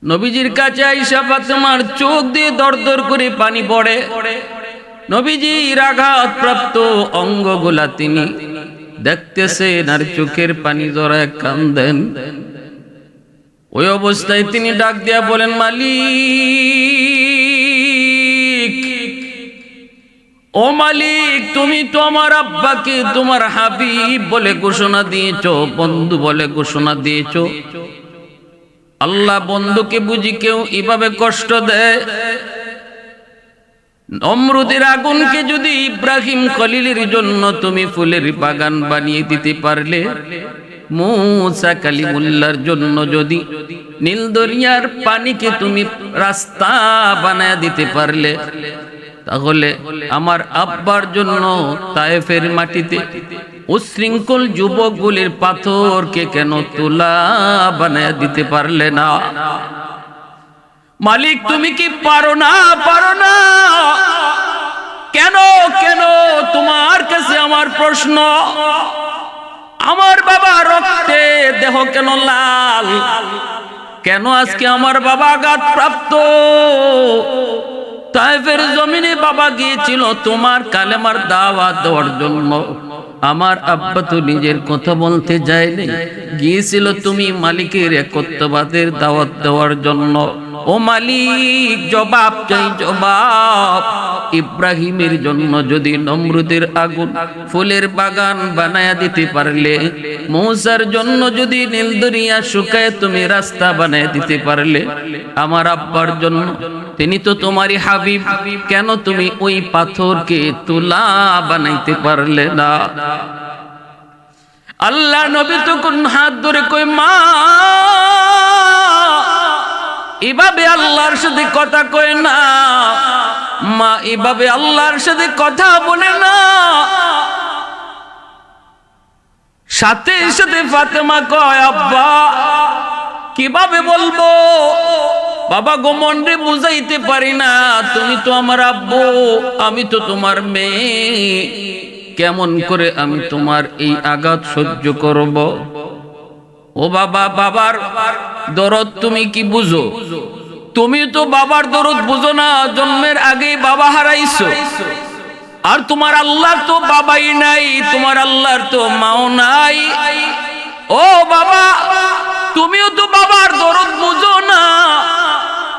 নবীজির কাছে আয়েশা ফাতেমার চোখ দিয়ে দরদর করে পানি পড়ে। নবীজির আঘাতপ্রাপ্ত অঙ্গগুলা তিনি দেখতেছেন আর চোখের পানি জড়ায় কান্দেন। ওই অবস্থায় তিনি ডাক দিয়া বলেন, মালিক, ও মালিক, তুমি তো আমার আব্বাকে তোমার হাবিব বলে ঘোষণা দিয়েছো, বন্ধু বলে ঘোষণা দিয়েছো। আল্লাহ বন্ধুকে বুঝি কেউ এভাবে কষ্ট দেয়? নমরুদের আগুনকে যদি ইব্রাহিম খলিলের জন্য তুমি ফুলের বাগান বানিয়ে দিতে পারলে, মুসা কালিমুল্লাহর জন্য যদি নীল দরিয়ার পানিকে তুমি রাস্তা বানায় দিতে পারলে, তাহলে আমার আব্বার জন্য তায়েফের মাটিতে উশৃঙ্খল যুবকগুলির পাথরকে কেন তুলা বানায় দিতে পারলে না? মালিক, তুমি কি পারো না? পারো না কেন? কেন? তোমার কাছে আমার প্রশ্ন। আমার বাবা রক্তে দেহ কেন লাল? কেন আজকে আমার বাবা আঘাতপ্রাপ্ত? তায়েফের জমিনে বাবা গিয়েছিল তোমার কালেমার দাওয়াত দেওয়ার জন্য। আমার আব্বা তো নিজের কথা বলতে যায়নি, গিয়েছিল তুমি মালিকের একত্ববাদের দাওয়াত দেওয়ার জন্য। ও মালিক, জবাব চাই, জবাব। ইব্রাহিমের জন্য যদি নমরুদের আগুন ফুলের বাগান বানায়া দিতে পারলে, মূসার জন্য যদি নীল দরিয়া শুকায় তুমি রাস্তা বানায় দিতে পারলে, আমার আব্বার জন্য, তিনি তো তোমারই হাবিব, কেন তুমি ওই পাথরকে তুলা বানাইতে পারলে না? আল্লাহ নবী তখন হাত ধরে কই, মা, এভাবে আল্লাহর সাথে কথা কয় না মা, এভাবে আল্লাহর সাথে কথা বলে না। সাথে সাথে ফাতেমা কয়, আব্বা, কিভাবে বলবো? বাবা গো, মন রে বুঝাইতে পারি না, তুমি তো আমার আব্বু, আমি তো তোমার মেয়ে, কেমন করে আমি তোমার এই আঘাত সহ্য করব? ও বাবা, বাবার দরদ তুমি কি বুঝো? তুমি তো বাবার দরদ বুঝো না, জন্মের আগেই বাবা হারাইছো। আর তোমার আল্লাহ তো বাবাই নাই, তোমার আল্লাহর তো মাও নাই। ও বাবা, তুমিও তো বাবার দরদ বুঝো না,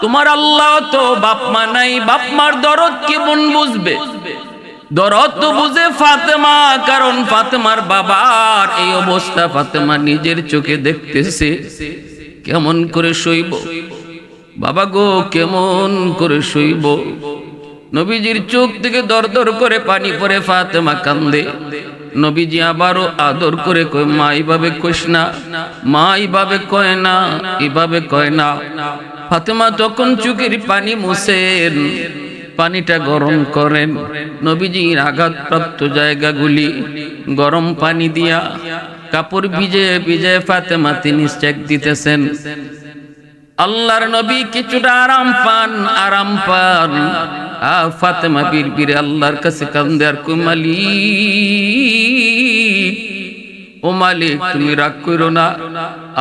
তোমার আল্লাহ তো বাপ মা নাই, বাপ মার দরদ কেমন বুঝবে? দরদ তো বুঝে ফাতেমা, কারণ ফাতেমার বাবার এই অবস্থা ফাতেমা নিজের চোখে দেখতেছে। কেমন করে সইব বাবা গো, কেমন করে সইব? নবীজির চোখ থেকে দরদর করে পানি পড়ে, ফাতেমা কান্দে। নবীজি আবারও আদর করে কয়, মা, এইভাবে কইস না, মা, এইভাবে কয় না, এইভাবে কয় না। ফাতেমা তখন চোখের পানি মুছেন, পানিটা গরম করেন। নবীজির আঘাতপ্রাপ্ত জায়গাগুলি গরম পানি দিয়া কাপড় ভিজে ভিজে ফাতেমা তিনি চেক দিতেছেন। আল্লাহর নবী কিছুটা আরাম পান, আরাম পান। ফাতেমা বীর আল্লাহর কাছে কান্দে আর কই, মালিক, ও মালিক, তুমি রাগ করো না,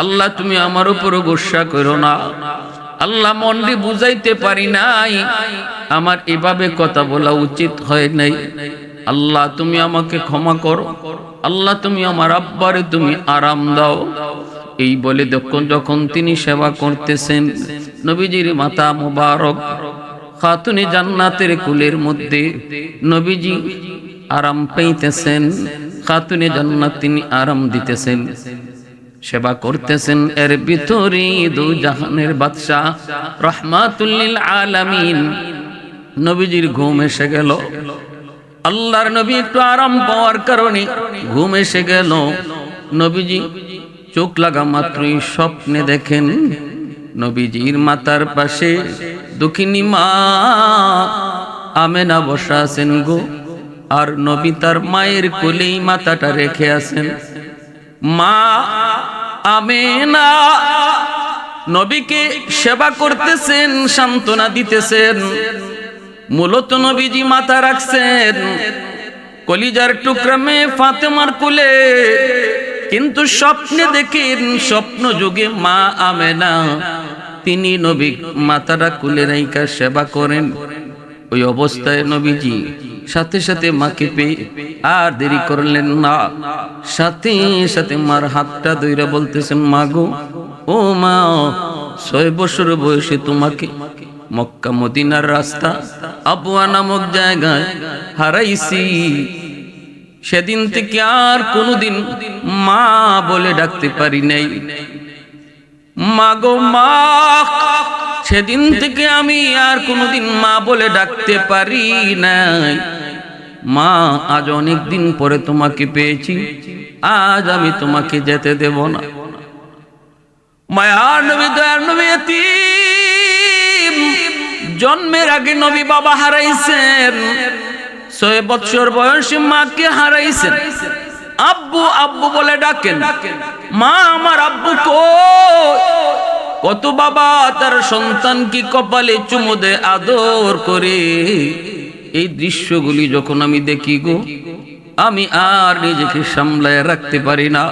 আল্লাহ তুমি আমার উপর গোসা করো না। আল্লাহ, মনরে বুঝাইতে পারি নাই, আমার এভাবে কথা বলা উচিত হয় নাই। আল্লাহ, তুমি আমাকে ক্ষমা করো। আল্লাহ, তুমি আমার আব্বারে তুমি আরাম দাও। এই বলে যখন তিনি সেবা করতেছেন, নবীজির মাথা মুবারক খাতুনে জান্নাতের কুলের মধ্যে নবীজি আরাম পাইতেছেন। খাতুনে জান্নাত তিনি আরাম দিতেছেন, সেবা করতেছেন। এর ভিতরে দু জাহানের বাদশা রাহমাতুল লিল আলামিন নবীজির ঘুম এসে গেল। আল্লাহর নবী একটু আরাম পাওয়ার কারণে ঘুম এসে গেল। নবীজি চোখ লাগা মাত্রই স্বপ্নে দেখেন নবীজির মাথার পাশে দুঃখিনী মা আমেনা বসা আছেন গো, আর নবী তার মায়ের কোলেই মাথাটা রেখে আছেন। মা আমেনা নবীকে সেবা করতেছেন, সান্ত্বনা দিতেছেন। মূলত নবীজি মাথা রাখছেন কলিজার টুকরা মেয়ে ফাতেমার কোলে, কিন্তু স্বপ্নে দেখেন, স্বপ্ন যুগে মা আমেনা তিনি নবী মাথাটা কুলে রাইকা সেবা করেন। ওই অবস্থায় নবীজি সাথে সাথে মাকে পেয়ে আর দেরি করলেন না, সাথে সাথে মার হাতটা ধইরা বলতেছেন, মা গো, ও মা, 6 বছর বয়সে তোমাকে মক্কা মদিনার রাস্তা আবওয়া নামক জায়গায় হারাইছি। সেদিন থেকে আর কোনোদিন মা বলে ডাকতে পারি নাই। মা গো মা, সেদিন থেকে আমি আর কোনোদিন মা বলে ডাকতে পারি নাই। মা, আজ অনেক দিন পরে তোমাকে পেয়েছি, আজ আমি তোমাকে যেতে দেব না। মায়ার নবী, দয়ার নবী এতিম, জন্মের আগে নবী বাবা হারাইছেন, 6 বছর বয়সে মাকে হারাইছেন। আব্বু আব্বু বলে ডাকেন, মা আমার আব্বু কই? কত বাবা তার সন্তান কি কপালে চুমু দেয়, আদর করে। এই দৃশ্যগুলি যখন আমি দেখি গো, আমি আর নিজেকে সামলায় রাখতে পারি না।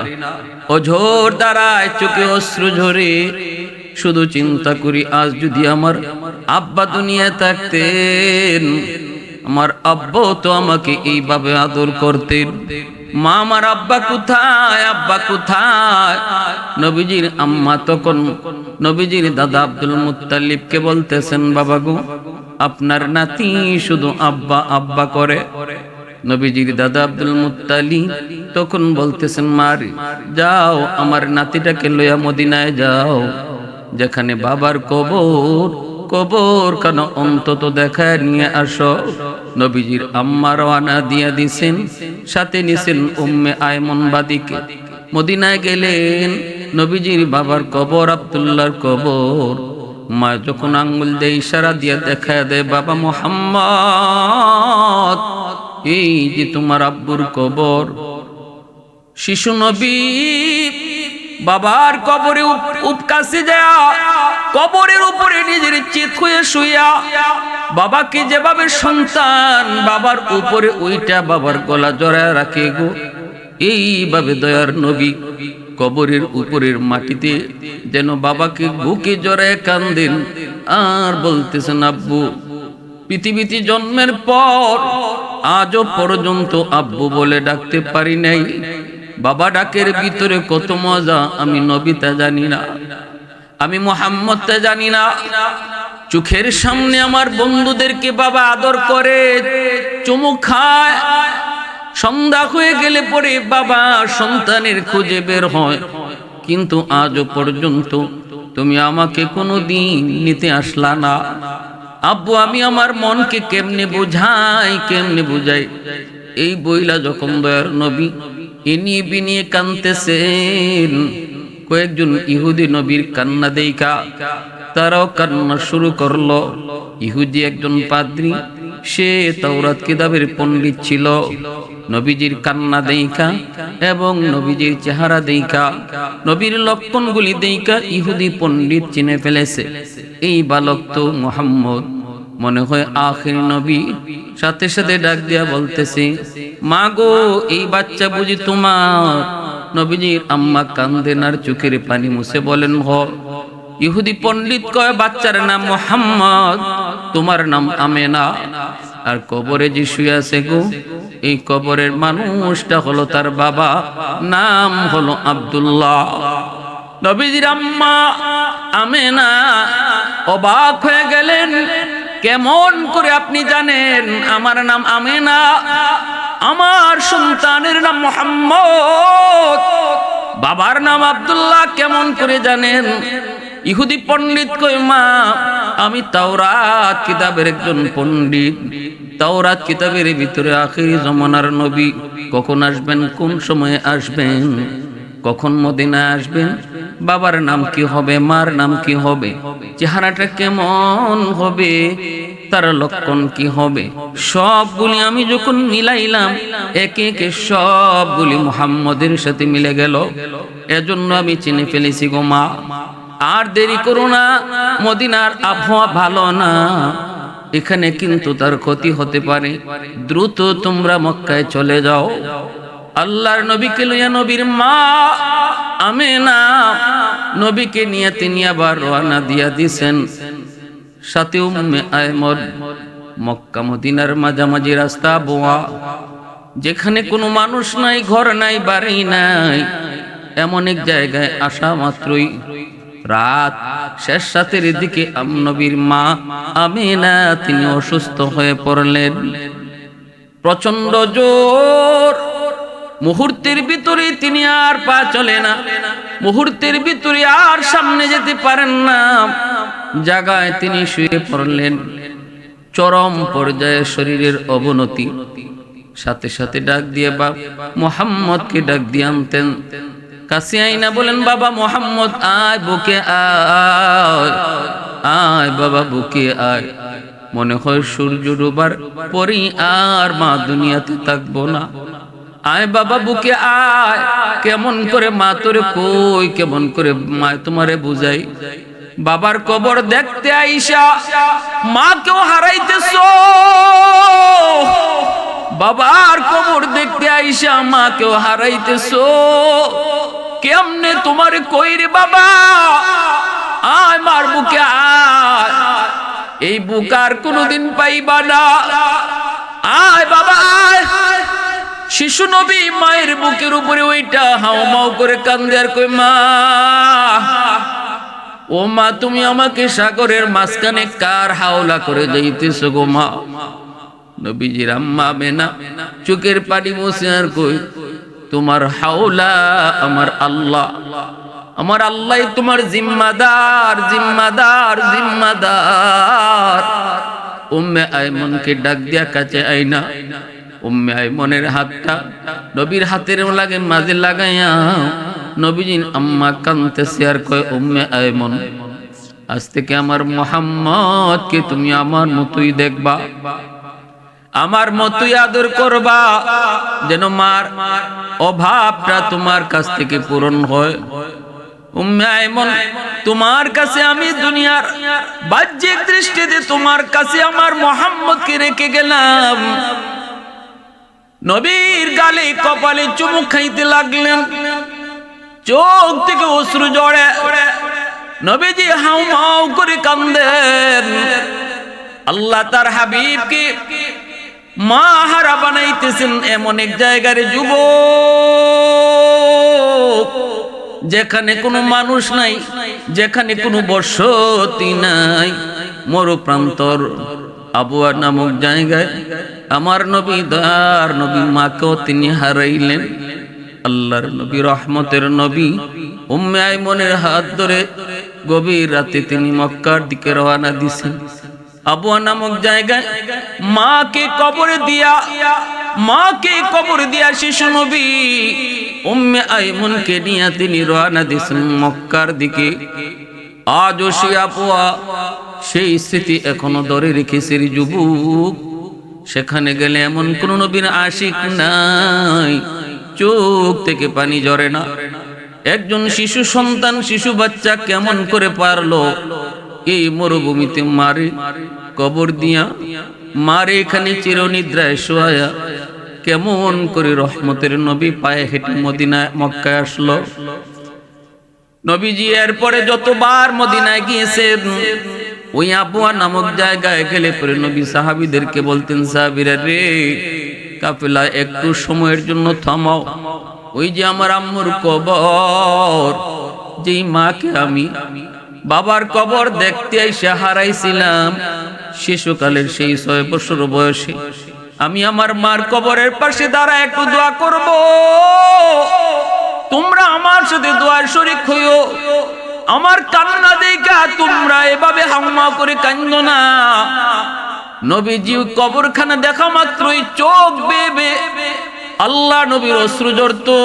অঝোর দ্বারায় চোখে অশ্রু ঝরে, শুধু চিন্তা করি, আজ যদি আমার আব্বা দুনিয়ায় থাকতেন, আমার আব্বা তো আমাকে এইভাবে আদর করতেন। মা, আমার আব্বা কোথায়, আব্বা কোথায়? নবীজির আম্মা তখন নবীজির দাদা আব্দুল মুত্তালিবকে বলতেছেন, বাবা গো, আপনার নাতি শুধু আব্বা আব্বা করে। নবীজির দাদা আব্দুল মুত্তালিব তখন বলতেছেন, মারি যাও, আমার নাতিটাকে লইয়া মদিনায় যাও, যেখানে বাবার কবর, কবর কেন অন্তত দেখায় নিয়ে আসো। নবীজির আম্মা রওনা দিয়া দিছেন, সাথে নিছেন উম্মে আয়মন বাদিকে। মদিনায় গেলেন, নবীজির বাবার কবর, আব্দুল্লাহর কবর। মা যখন আঙ্গুল দিয়ে ইশারা দিয়ে দেখায় দেয়, বাবা মুহাম্মদ, এই যে তোমার আব্বুর কবর। শিশু নবী বাবার কবরে উপকাশে যায়, কবরের উপরে নিজের চিত হয়ে শুইয়া বাবাকে যেভাবে সন্তান বাবার উপরে ওইটা বাবার গলা জড়ায় রাখে গো, এইভাবে দয়ার নবী কবরের উপরের মাটিতে যেন বাবাকে বুকে জড়ায় কান্দেন আর বলতেছেন, আব্বু, পৃথিবীতে জন্মের পর আজও পর্যন্ত আব্বু বলে ডাকতে পারি নাই। বাবা ডাকের ভিতরে কত মজা, আমি নবী তা জানি না, আমি মুহাম্মদ তা জানি না। চোখের সামনে আমার বন্ধুদেরকে বাবা আদর করে, চুমু খায়। সন্ধ্যা হয়ে গেলে পরে বাবা সন্তানের খুঁজে বের হয়, কিন্তু আজও পর্যন্ত তুমি আমাকে কোনো দিন নিতে আসলা না। আব্বু, আমি আমার মনকে কেমনে বুঝাই, কেমনে বুঝাই? এই বইলা যখন দয়ার নবী এনিয়ে বিনিয়ে কাঁদতেছেন, কয়েকজন ইহুদি নবীর কান্না দেইখা তারাও কান্না শুরু করলো। ইহুদি একজন পাদ্রী, সে তাওরাত কিতাবের পণ্ডিত ছিল। নবীজির কান্না দেইখা এবং নবীজির চেহারা দেইখা, নবীর লক্ষণগুলি দেইখা ইহুদি পণ্ডিত চিনে ফেলেছে, এই বালক তো মুহাম্মদ, মনে হয় আখির নবী। সাথে সাথে ডাক দিয়া বলতেছে, মা গো, এই বাচ্চা বুঝি তোমার? নবীজির আম্মা কান্দেন আর চোখের পানি মুছে বলেন, হ। ইহুদি পণ্ডিত কয়, বাচ্চার নাম মুহাম্মদ, তোমার নাম আমেনা। আর কবরে যে শুয়ে আছে গো, এই কবরের মানুষটা হলো তার বাবা, নাম হলো আব্দুল্লাহ। নবীজির আম্মা আমেনা অবাক হয়ে গেলেন, কেমন করে আপনি জানেন আমার নাম আমেনা, আমার সন্তানের নাম মুহাম্মদ, বাবার নাম আব্দুল্লাহ, কেমন করে জানেন? ইহুদি পণ্ডিত কই, মা, আমি তাওরাত কিতাবের একজন পণ্ডিত। তাওরাত কিতাবের ভিতরে আখিরি জমানার নবী কখন আসবেন, কোন সময়ে আসবেন, কখন মদিনায় আসবেন, বাবার নাম কি হবে, মার নাম কি হবে, চেহারাটা কেমন হবে, তার লক্ষণ কি হবে, সবগুলি আমি যখন মিলাইলাম, একে একে সবগুলি মুহাম্মদের সাথে মিলে গেল। এজন্য আমি চিনে ফেলেছি গো মা, আর দেরি করো না, মদিনার আবহাওয়া ভালো না, এখানে কিন্তু তার ক্ষতি হতে পারে, দ্রুত তোমরা মক্কায় চলে যাও। আল্লাহর নবীকে লইয়া নবীর মা আমেনা নবীকে নিয়ে তিনি আবার রওনা দিয়া দিছেন। সাথে উম্মে আয়মন। মক্কা মদিনার মাঝামাঝি রাস্তা বোয়া, যেখানে কোনো মানুষ নাই, ঘর নাই, বাড়ি নাই, এমন এক জায়গায় আসা মাত্রই রাত শেষ রাতের দিকে নবীর মা আমিনা তিনি অসুস্থ হয়ে পড়লেন। প্রচন্ড জোর। মুহূর্তের ভিতরে তিনি আর পা চলে না, মুহূর্তের ভিতরে আর সামনে যেতে পারেন না, জায়গায় তিনি শুয়ে পড়লেন। চরম পর্যায়ে শরীরের অবনতি। সাথে সাথে ডাক দিয়ে বাপ মুহাম্মদকে ডাক দিয়ে আনতেন। কাছে আইনা বলেন, বাবা মুহাম্মদ আয়, বুকে আয়, আয় বাবা বুকে আয়। মনে হয় সূর্য ডোবার পরই আর মা দুনিয়াতে থাকবো না। আয় বাবা বুকে আয়। কেমন করে মা তোরে কই, কেমন করে মা তোমারে বুঝাই। বাবার কবর দেখতে আইসা মাকেও হারাইতেছো, বাবার কবর দেখতে আইসা মাকেও হারাইতেছো। কেমনে তোমারে কই রে বাবা, আয় মার বুকে আয়। এই বুক আর কোনদিন পাইবা না, আয় বাবা আয়। শিশু নবী মায়ের বুকের উপরে ওইটা হাউমাউ করে কান্দে আর কই, মা ও মা, তুমি আমাকে সাগরের মাঝখানে কার হাওলা করে যাইতেছো গো মা। নবীজির আম্মা আমেনা চোখের পানি মুছে আর কই, তোমার হাওলা আমার আল্লাহ, আমার আল্লাহ তোমার জিম্মাদার, জিম্মাদার, জিম্মাদার। উম্মে আয়মনকে ডাক দিয়া কাছে আইনা উম্মে আয়মনের হাতটা নবীর হাতের লাগে মাঝে লাগাইয়া নবীজির আম্মা কাঁদতেছে আর কয়, উম্মে আয়মন, আজ থেকে আমার মুহাম্মদকে তুমি আমার মতোই দেখবা, আমার মতোই আদর করবা, যেন মার অভাবটা তোমার কাছ থেকে পূরণ হয়। উম্মে আয়মন, তোমার কাছে আমি দুনিয়ার বাহ্যিক দৃষ্টিতে তোমার কাছে আমার মুহাম্মদকে রেখে গেলাম। নবীর গালে কপালে চুমু খাইতে লাগলেন, চোখ থেকে অশ্রু ঝরে। নবীজি হাউমাউ করে কান্দেন। আল্লাহ তার হাবিবকে মা হারা বানাইতেছেন এমন এক জায়গার যুবক, যেখানে কোনো মানুষ নাই, যেখানে কোনো বসতি নাই, মরুপ্রান্তর আবুয়া নামক জায়গায় আমার নবী দয়ার নবী মাকেও তিনি হারাইলেন। আল্লাহর নবী রহমতের নবী উম্মে আয়মনের হাত ধরে গভীর রাতে তিনি মক্কার দিকে রওনা দিছেন। আবুয়া নামক জায়গায় মাকে কবর দিয়া শিশু নবী উম্মে আয়মনকে নিয়ে তিনি রওনা দিছেন মক্কার দিকে। আজও সে আবুয়া সেই স্মৃতি এখনো ধরে রেখেছে যুবক। সেখানে গেলে এমন কোন নবীর আশিক নাই, চোখ থেকে পানি ঝরে না। একজন শিশু সন্তান, শিশু বাচ্চা কেমন করে পারলো এই মরুভূমিতে মারে কবর দিয়া, মারে এখানে চিরনিদ্রায় শোয়া, কেমন করে রহমতের নবী পায়ে হেঁটে মদিনায় মক্কায় আসলো। নবীজি এরপরে যতবার মদিনায় গিয়েছেন, ওই আবুয়া নামক জায়গায় গেলে পরে নবী সাহাবীদেরকে বলতেন, সাহাবীরা রে, কাফেলা একটু সময়ের জন্য থামাও। ওই যে আমার আম্মুর কবর, যেই মাকে আমি বাবার কবর দেখতে এসে হারাইছিলাম শিশুকালের সেই 6 বছর বয়সে, আমি আমার মার কবরের পাশে দাঁড়া একটু দোয়া করব। তোমরা আমার সাথে দোয়ার শরীক হইও। আমার কান্না দেখা তোমরা এভাবে হাউমা করে কান্দো না। নবীজি কবরখানা দেখা মাত্রই চোখ বেবে আল্লাহ নবীর অশ্রু ঝরতো।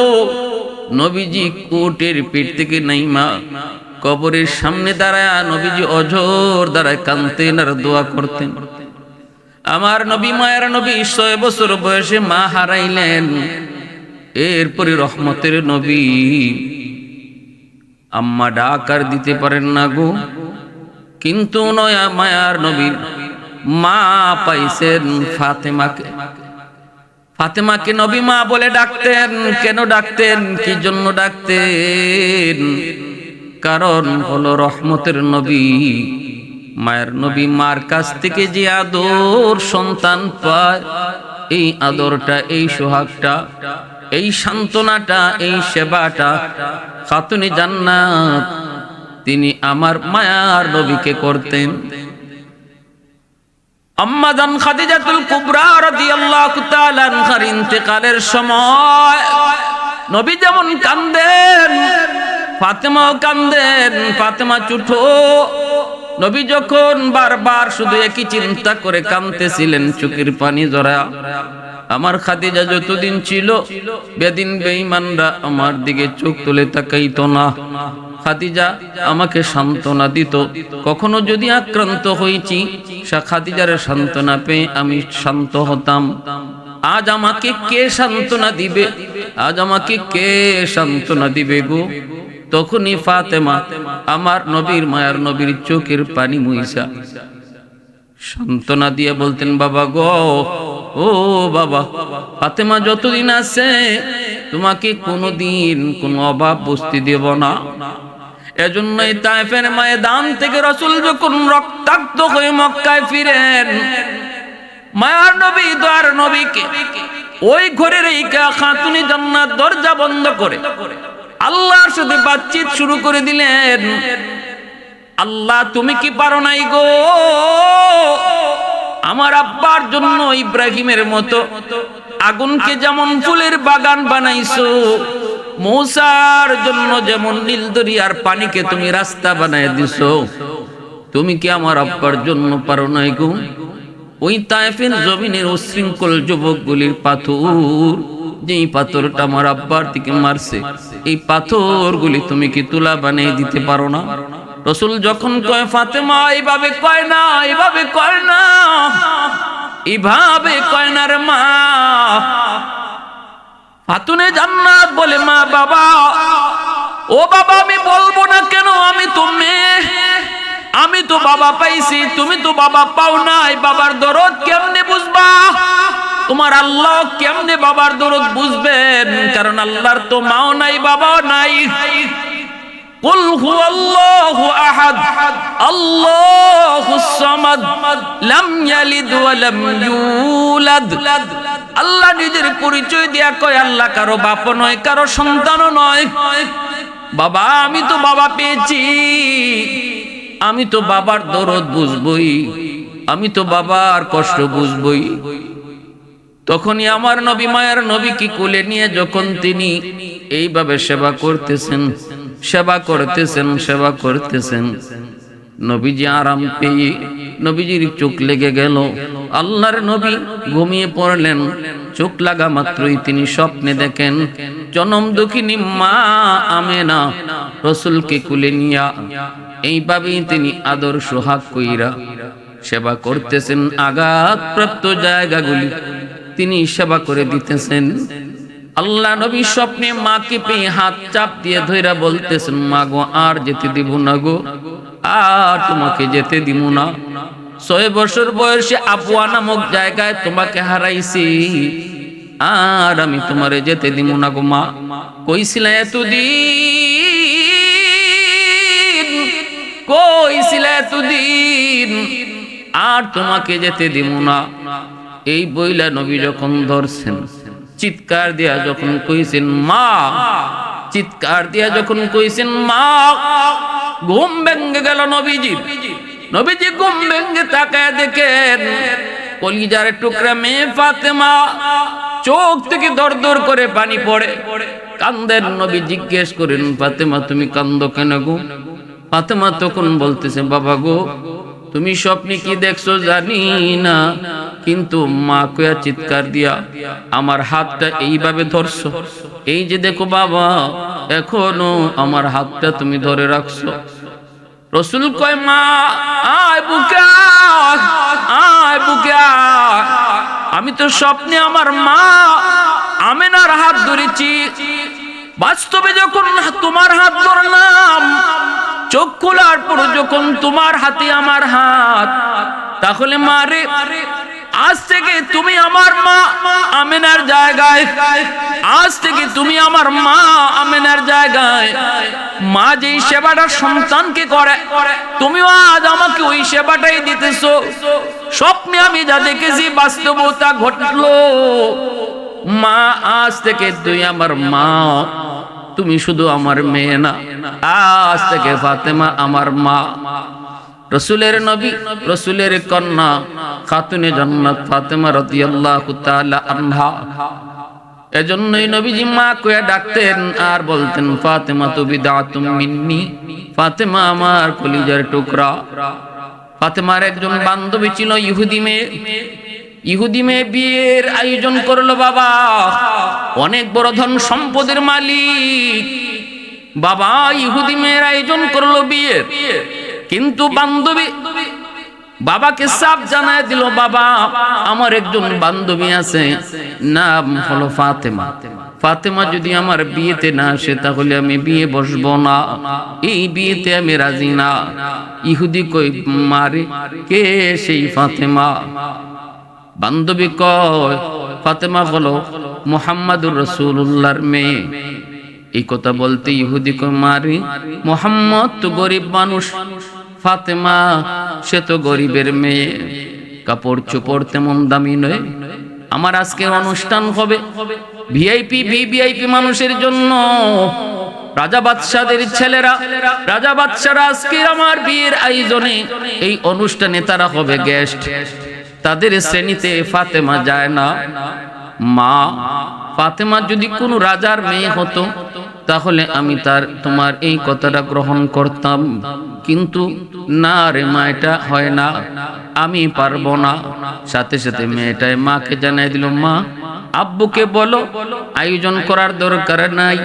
নবীজি কোটের পেট থেকে নাইমা কবরের সামনে দাঁড়ায় নবীজি অঝোর দাঁড়ায় কাঁদতেন আর দোয়া করতেন। আমার নবী মায়ের নবী 6 বছর বয়সে মা হারাইলেন। এরপরে রহমতের নবী আম্মা ডাকার দিতে পারেন না গো, কিন্তু নয়া মায়ার নবীর মা পাইছেন ফাতেমাকে। ফাতেমাকে নবী মা বলে ডাকতেন। কেন ডাকতেন, কি জন্য ডাকতেন? কারণ হলো রহমতের নবী, মায়ের নবী মার কাছ থেকে যে আদর সন্তান পায়, এই আদরটা, এই সোহাগটা, এই সান্ত্বনাটা, এই সেবাটা খাতুনে জান্নাত তিনি আমার মায়ার নবীকে করতেন। আম্মা জান খাদিজাতুল কুবরা রাদিয়াল্লাহু তাআলা আনহার ইন্তেকালের সময় নবী যেমন কান্দেন, ফাতেমাও কান্দেন। ফাতেমা চুঠো নবী যখন বারবার শুধু একই চিন্তা করে কাঁদতেছিলেন, চোখের পানি জরা। আমার খাদিজা যতদিন ছিল বেদিন বেঈমানরা আমার দিকে চোখ তুলে তাকাইতো না। খাদিজা আমাকে সান্ত্বনা দিত। কখনো যদি আক্রান্ত হয়েছি, খাদিজার সান্ত্বনা পেয়ে আমি শান্ত হতাম। আজ আমাকে কে সান্ত্বনা দিবে? আজ আমাকে কে সান্ত্বনা দিবে গো? তখনই ফাতেমা আমার নবীর মায়ার নবীর চোখের পানি মুইসা সান্ত্বনা দিয়ে বলতেন, বাবা গো, ও বাবা, ফাতেমা যতদিন আছে তোমাকে কোনোদিন কোনো অভাব বসতে দেব না। এজন্যই তায়েফের ময়দান থেকে রাসূল যখন রক্তাক্ত হয়ে মক্কায় ফিরেন, মায়ার নবী দয়ার নবীকে ওই ঘরের এই খাতুনে জান্নাত দরজা বন্ধ করে আল্লাহর সাথে বাতচিত শুরু করে দিলেন। আল্লাহ, তুমি কি পারো নাই গো আমার আব্বার জন্য ইব্রাহিমের মতো আগুনকে যেমন ফুলের বাগান বানাইছো, মূসার জন্য যেমন নীল দরিয়ার পানিকে তুমি রাস্তা বানায় দিছো, তুমি কি আমার আব্বার জন্য পারো নাই গো? ওই তায়েফের জমিনের উশৃঙ্খল যুবকগুলির পাথর, যেই পাথরটা আমার আব্বার দিকে মারছে, এই পাথরগুলি তুমি কি তুলা বানিয়ে দিতে পারো না? রাসূল যখন কয়, ফাতেমা এইভাবে কয় না, এইভাবে কয় না, এইভাবে কয় না রে মা। খাতুনে জান্নাত বলে, মা বাবা, ও বাবা, আমি বলবো না কেন? আমি তো মেয়ে, আমি তো বাবা পাইছি, তুমি তো বাবা পাও নাই। বাবার দরদ কেমনে বুঝবা? তোমার আল্লাহ কেমনে বাবার দরদ বুঝবেন? কারণ আল্লাহর তো মাও নাই, বাবাও নাই। কুল হুয়াল্লাহু আহাদ আল্লাহুস সামাদ লাম ইয়ালিদ ওয়া লাম ইউলাদ। আল্লাহ নিজের পরিচয় দিয়া কয়, আল্লাহ কারো বাপ নয়, কারো সন্তানও নয়। বাবা, আমি তো বাবা পেয়েছি, আমি তো বাবার দরদ বুঝবই, আমি তো বাবার কষ্ট বুঝবই। তখনই আমার নবী মায়ের নবীকে কোলে নিয়ে যখন তিনি এইভাবে সেবা করতেছেন, সেবা করতেছেন, সেবা করতেছেন, নবীজি আরাম পেয়ে নবীজির চোখ লেগে গেল। আল্লাহর নবী ঘুমিয়ে পড়লেন। চোখ লাগা মাত্রই তিনি স্বপ্নে দেখেন জনম দুঃখিনী মা আমেনা রাসূলকে কোলে নিয়া এইভাবেই তিনি আদর সোহাগ কইরা সেবা করতেছেন। আঘাতপ্রাপ্ত জায়গাগুলি তিনি সেবা করে দিতেছেন। আল্লাহ নবী স্বপ্নে মাকে পেয়ে হাত চাপ দিয়ে ধইরা বলতেছেন, মা গো, আর যেতে দিব না গো, আর তোমাকে যেতে দিব না। 6 বছর বয়সে আপুয়া নামক জায়গায় তোমাকে হারাইছি, আর আমি তোমারে যেতে দিব না গো মা। কইছিলা এতদিন, কইছিলা এতদিন, আর তোমাকে যেতে দিব না। এই বইলা নবী যখন ধরছেন, চিৎকার দিয়া যখন কইছেন মা, চিৎকার দিয়া যখন কইছেন মা, ঘুম ভেঙে গেল নবীজি। নবীজি ঘুম ভেঙে তাকায় দেখেন কলিজার টুকরা মেয়ে ফাতেমা, চোখ থেকে দর দর করে পানি পড়ে, কান্দেন। নবী জিজ্ঞেস করেন, ফাতেমা তুমি কান্দো কেন গো? ফাতেমা তখন বলতেছে, বাবা গো, তুমি স্বপ্নে কি দেখছো জানি না, কিন্তু মা কয়া চিৎকার দিয়া আমার হাতটা এইভাবে ধরছো। এই যে দেখো বাবা, এখনো আমার হাতটা তুমি ধরে রাখছো। রাসূল কয়, মা আয় বুকে, আয় বুকে। আমি তো স্বপ্নে আমার মা আমেনার হাত ধরেছি, বাস্তবে যখন তোমার হাত ধরলাম, চোখ খোলার পর যখন তোমার হাতে আমার হাত, তাহলে মারে আজ থেকে তুমি আমার মা আমেনার জায়গায়, আজ থেকে তুমি আমার মা আমেনার জায়গায়। মা যেই সেবাটা সন্তানকে করে, তুমিও আজ আমাকে ওই সেবাটাই দিতেছো। স্বপ্নে আমি যা দেখেছি বাস্তবতা ঘটলো। মা আজ থেকে তুই আমার মা, তুমি শুধু আমার মেয়ে না, আজ থেকে ফাতেমা আমার মা। রসুলের নবী, রসুলের কন্যা, খাতুনে জান্নাত ফাতেমা রাদিয়াল্লাহু তাআলা আনহা। এজন্যই নবীজি মা কইয়া ডাকতেন আর বলতেন ফাতেমা তু বিদআতুম মিন্নি, ফাতেমা আমার কলিজার টুকরা। ফাতেমার একজন বান্ধবী ছিল ইহুদি মেয়ে। ইহুদি মেয়ে বিয়ের আয়োজন করলো বাবা, অনেক বড় ধন সম্পদের মালিক বাবা। ইহুদি মেয়ের আয়োজন করলো বিয়ের, কিন্তু বান্ধবী বাবাকে সাফ জানায় দিল, বাবা আমার একজন বান্ধবী আছে, নাম হলো ফাতেমা। ফাতেমা যদি আমার বিয়েতে না আসে তাহলে আমি বিয়ে বসবো না, এই বিয়েতে আমি রাজি না। ইহুদি কই মারে কে সেই ফাতেমা? বান্ধবী কয় ফাতেমা হলো মুহাম্মাদুর রাসূলুল্লাহর মেয়ে। এই কথা বলতে ইহুদি কয় মারে মুহাম্মদ তো গরিব মানুষ, ফাতেমা সে তো গরিবের মেয়ে, কাপড় চোপড় তেমন দামি নয়। আমার আজকে অনুষ্ঠান হবে ভিআইপি ভিভিআইপি মানুষের জন্য, রাজা বাদশাদের ছেলেরা, রাজা বাদশারা আজকে আমার বিয়ের আয়োজনে এই অনুষ্ঠানে তারা হবে গেস্ট। তাদের শ্রেণীতে ফাতেমা যায় না। মা, ফাতেমা যদি কোনো রাজার মেয়ে হতো তাহলে আমি তোমার এই কথাটা গ্রহণ করতাম, কিন্তু না রে মা, এটা হয় না, আমি পারবো না। সাথে সাথে মেয়েটাই মাকে জানাই দিল, মা আব্বুকে বলো আয়োজন করার দরকার নাই,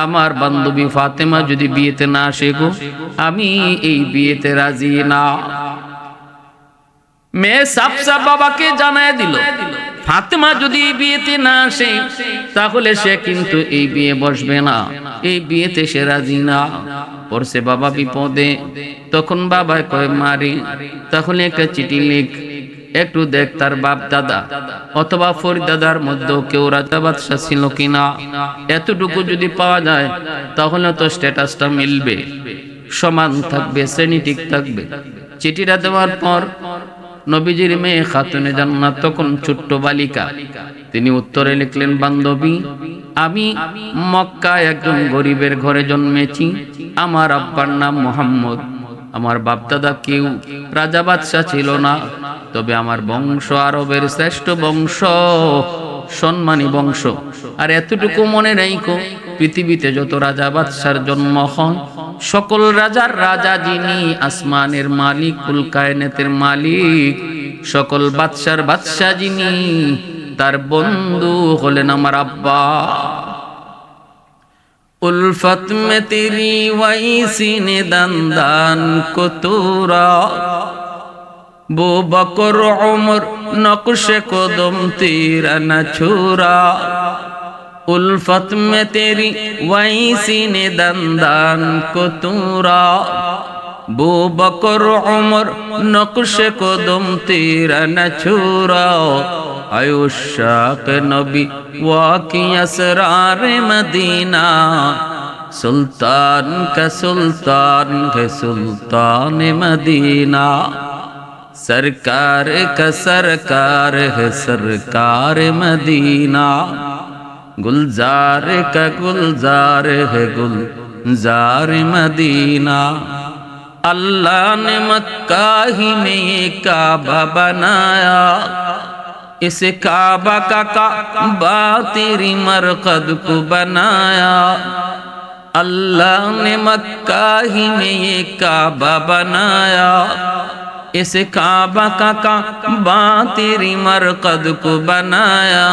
আমার বান্ধবী ফাতেমা যদি বিয়েতে না আসে গো, আমি এই বিয়েতে রাজি না। মেয়ে সাফ সাফ বাবাকে জানায় দিল, ফাতেমা যদি বিয়েতে না আসে তাহলে সে কিন্তু এই বিয়ে বসবে না, এই বিয়েতে সে রাজি না। পড়ছে বাবা বিপদে। তখন বাবা কয় মারি তাহলে একটা চিঠি লিখ, একটু দেখ তার বাপ দাদা অথবা ফরিদ দাদার মধ্যে কেউ রাজা বাদশা ছিল কিনা, এতটুকু যদি পাওয়া যায় তাহলে তো স্ট্যাটাসটা মিলবে, সমান থাকবে, শ্রেণী ঠিক থাকবে। চিঠিটা দেওয়ার পর নবীজির মেয়ে খাতুনে জান্নাত তখন ছোট্ট বালিকা, তিনি উত্তরে লিখলেন, বান্ধবী আমি মক্কায় একজন গরিবের ঘরে জন্মেছি, আমার আব্বার নাম মুহাম্মদ, আমার বাপদাদা কেউ রাজা বাদশা ছিল না, তবে আমার বংশ আরবের শ্রেষ্ঠ বংশ, সম্মানী বংশ। আর এতটুকু মনে রাখো, পৃথিবীতে যত রাজা বাদশার জন্ম হয় সকল রাজার রাজা যিনি, আসমানের মালিক, কুল কায়নাতের মালিক, সকল বাদশার বাদশা যিনি, তার বন্ধু হলেন আমার আব্বা। উলফত মে তেরি ওয়াইসি নে দান কো তোরা, বো বকর উমর নকশে কদম তেরা না ছোরা। उल्फत में तेरी वैसी ने दंदान को तूरा, बो बकर उमर नक्श कदम तेरा न छूरा। आयुशाक नबी वाकी असरार मदीना, सुल्तान का सुल्तान है सुल्तान मदीना, सरकार का सरकार है सरकार मदीना, गुलजार का गुलजार है गुलजार मदीना। अल्लाह ने मक्का ही में ये काबा बनाया, इस काबा का काबा तेरी मरकद को बनाया। अल्लाह ने मक्का ही में ये काबा बनाया, इस काबा का काबा तेरी मरकद को बनाया।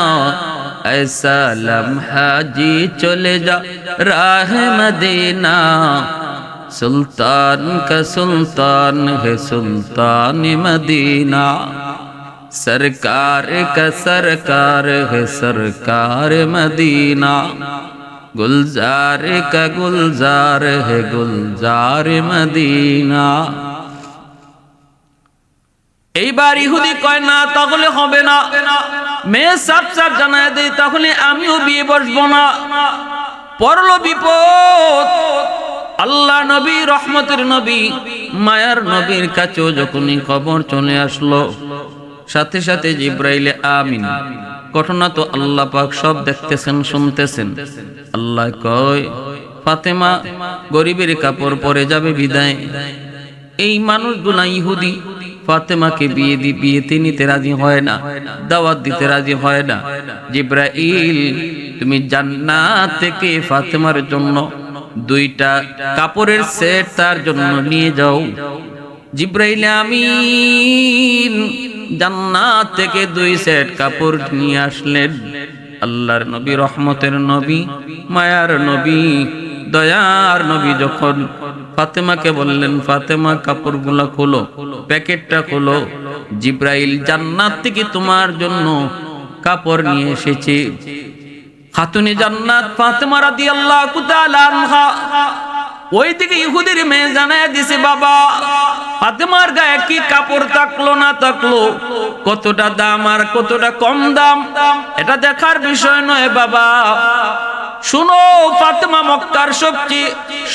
ऐसा लम्हा जी चले जा राह मदीना, सुल्तान का सुल्तान है सुल्तान मदीना, सरकार का सरकार है सरकार मदीना, गुलजार का गुलजार है गुलजार मदीना। এইবার ইহুদি কয় না, তাহলে হবে না। মেয়ে সাপ সাপ জানায় দেয়, তাহলে আমিও বিয়ে বসবো না। পড়লো বিপদ। আল্লাহ নবী, রহমতের নবী, মায়ার নবীর কাছেও যখনই খবর চলে আসলো, সাথে সাথে জিব্রাইলে আমিন। ঘটনা তো আল্লাহ পাক সব দেখতেছেন, শুনতেছেন। আল্লাহ কয়, ফাতেমা গরিবের কাপড় পরে যাবে বিদায়। এই মানুষগুলা ইহুদি ফাতেমাকে বিয়েতে নিতে রাজি হয় না, দাওয়াত দিতে রাজি হয় না। জিব্রাইল, তুমি জান্নাত থেকে ফাতেমার জন্য 2টা কাপড়ের সেট তার জন্য নিয়ে যাও। জিব্রাইল আমিন জান্নাত থেকে 2 সেট কাপড় নিয়ে আসলেন। আল্লাহর নবী, রহমতের নবী, মায়ার নবী, দয়ার নবী যখন ফাতেমাকে বললেন, ফাতেমা কাপড়গুলা খোলো, প্যাকেটটা খোলো, জিব্রাইল জান্নাত থেকে তোমার জন্য কাপড় নিয়ে এসেছে। খাতুনে জান্নাত ফাতেমা রাদিয়াল্লাহু তাআলা আনহা ওইদিকে ইহুদির মেয়ে জানায় দিছে, বাবা ফাতেমার গায়ে কি কাপড় থাকলো না থাকলো, কতটা দাম আর কতটা কম দাম, এটা দেখার বিষয় নয় বাবা। শুনো, ফাতেমা মক্কার সবচেয়ে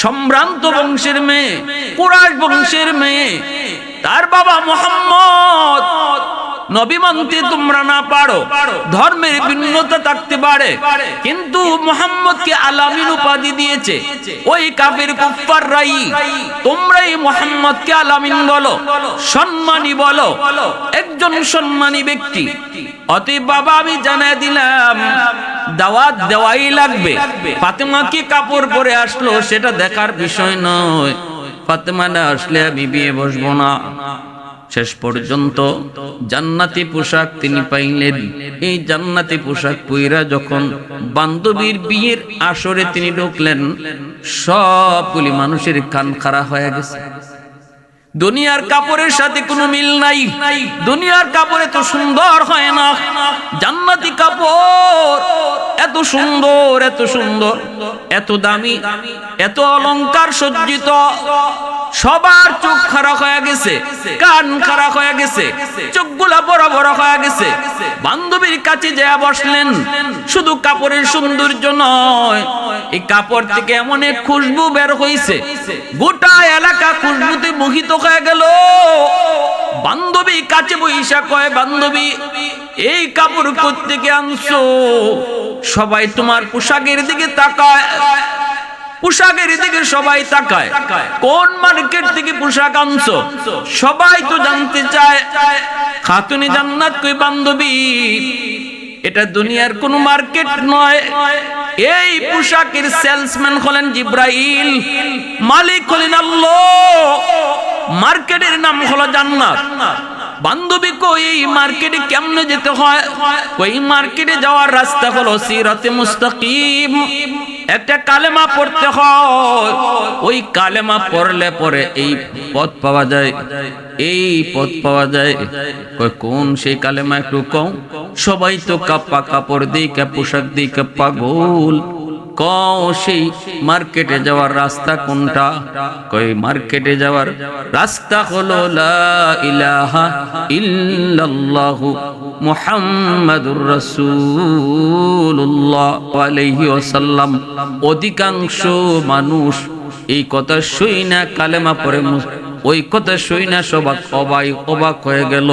সম্ভ্রান্ত বংশের মেয়ে, কুরাইশ বংশের মেয়ে। তার বাবা মুহাম্মদ। নবী মানতে তোমরা না পারো, ধর্মের ভিন্নতা থাকতে পারে, কিন্তু মুহাম্মদকে আলামিন উপাধি দিয়েছে ওই কাফির কুফফাররাই। তোমরাই মুহাম্মদকে আলামিন বলো, সম্মানী বলো, একজন সম্মানী ব্যক্তি। অতএব বাবা আমি জানাই দিলাম, দাওয়াত দেওয়াই লাগবে। ফাতেমা কি কাপড় পরে আসলো সেটা দেখার বিষয় নয়, ফাতেমা না আসলে আমি বিয়ে বসবো না। শেষ পর্যন্ত জান্নাতি পোশাক তিনি পাইলেন। এই জান্নাতি পোশাক পইরা যখন বান্ধবীর বিয়ের আসরে তিনি ঢুকলেন, সবগুলি মানুষের কান খাড়া হয়ে গেছে। দুনিয়ার কাপড়ের সাথে কোনো মিল নাই। দুনিয়ার কাপড় এত সুন্দর হয় না, জান্নাতি কাপড় এত সুন্দর, এত সুন্দর, এত দামি, এত অলংকার সজ্জিত। সবার চোখ খারাপ হয়ে গেছে, কান খারাপ হয়ে গেছে, চোখগুলা বড় বড় হয়ে গেছে। বান্ধবীর কাছে যা বসলেন, শুধু কাপড়ের সৌন্দর্য নয়, এই কাপড় থেকে এমন এক খুশবু বের হইছে, গোটা এলাকা খুশবুতে মোহিত হয়ে গেল। বান্ধবী কাছে বইসা কয়, বান্ধবী এই কাপড় কোত্থেকে আনছো? সবাই তোমার পোশাকের দিকে তাকায়, পোশাকের দিকে সবাই তাকায়। কোন মার্কেট থেকে পোশাক আনছো সবাই তো জানতে চায়। খাতুনে জান্নাত কই, বান্ধবী এটা দুনিয়ার কোন মার্কেট নয়। এই পোশাকের সেলসম্যান হলেন জিব্রাইল, মালিক হলেন আল্লাহ, মার্কেটের নাম হলো জান্নাত। বান্ধবী কই, এই মার্কেটে কেমনে যেতে হয়? কই মার্কেটে যাওয়ার রাস্তা হলো সিরাতে মুস্তাকিম, একটা কালেমা পড়তে হয়, ওই কালেমা পড়লে পরে এই পথ পাওয়া যায়, এই পথ পাওয়া যায়। কই কোন সেই কালেমা একটু কও। সবাই তো কাপ্পা কাপড় দিকে, পোশাক দিকে পাগল। কও সেই মার্কেটে যাওয়ার রাস্তা কোনটা? কই মার্কেটে যাওয়ার রাস্তা হলো লা ইলাহা ইল্লাল্লাহু মুহাম্মাদুর রাসূলুল্লাহ আলাইহি ওয়াসাল্লাম। অধিকাংশ মানুষ এই কথা শুই না কালেমা পড়ে, ওই কথা শুই না সবাই অবাক হয়ে গেল,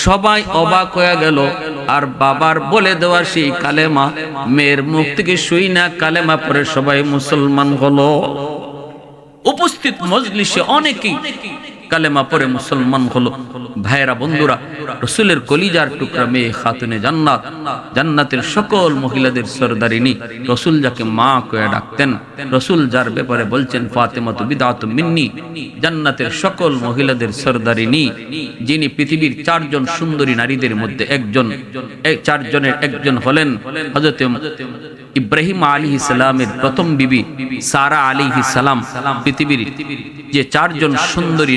সবাই অবাক হয়ে গেল। আর বাবার বলে দেওয়া সেই কালেমা মেয়ের মুখ থেকে শুই না কালেমা পড়ে সবাই মুসলমান হলো। উপস্থিত মজলিসে অনেকেই কালেমা পড়ে মুসলমান হলো। ভাইরা, বন্ধুরা, রাসূলের কলিজার টুকরা মেয়ে খাতুনে জান্নাত, জান্নাতের সকল মহিলাদের সরদারিনী, রাসূল যাকে মা কয়ে ডাকতেন, রাসূল যার ব্যাপারে বলছেন ফাতেমাতু বিদআতুম মিন্নি, জান্নাতের সকল মহিলাদের সরদারিনী, যিনি পৃথিবীর 4 জন সুন্দরী নারীদের মধ্যে একজন, 4 জনের একজন হলেন হযরত ইব্রাহিম আলাইহিস সালামের প্রথম বিবি সারা আলাইহিস সালাম, পৃথিবীর যে চারজন সুন্দরী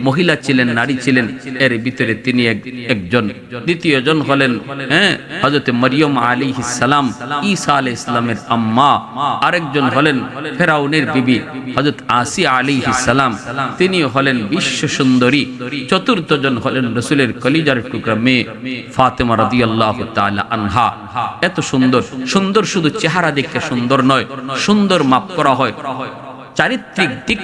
মহিলা ছিলেন, নারী ছিলেন, এর ভিতরে তিনি একজন। দ্বিতীয়জন হলেন হযরত মরিয়ম আলাইহিস সালাম, ঈসা আলাইহিস সালামের আম্মা। আরেকজন হলেন ফেরাউনের বিবি হযরত আসিয়া আলাইহিস সালাম, তিনি হলেন বিশ্ব সুন্দরী। চতুর্থ জন হলেন রাসূলের কলিজার টুকরা মেয়ে ফাতেমা রাদিয়াল্লাহু তাআলা আনহা। এত সুন্দর, সুন্দর শুধু চেহারা দেখতে সুন্দর নয়, সুন্দর মাপ করা হয় চারিত্রিক দিক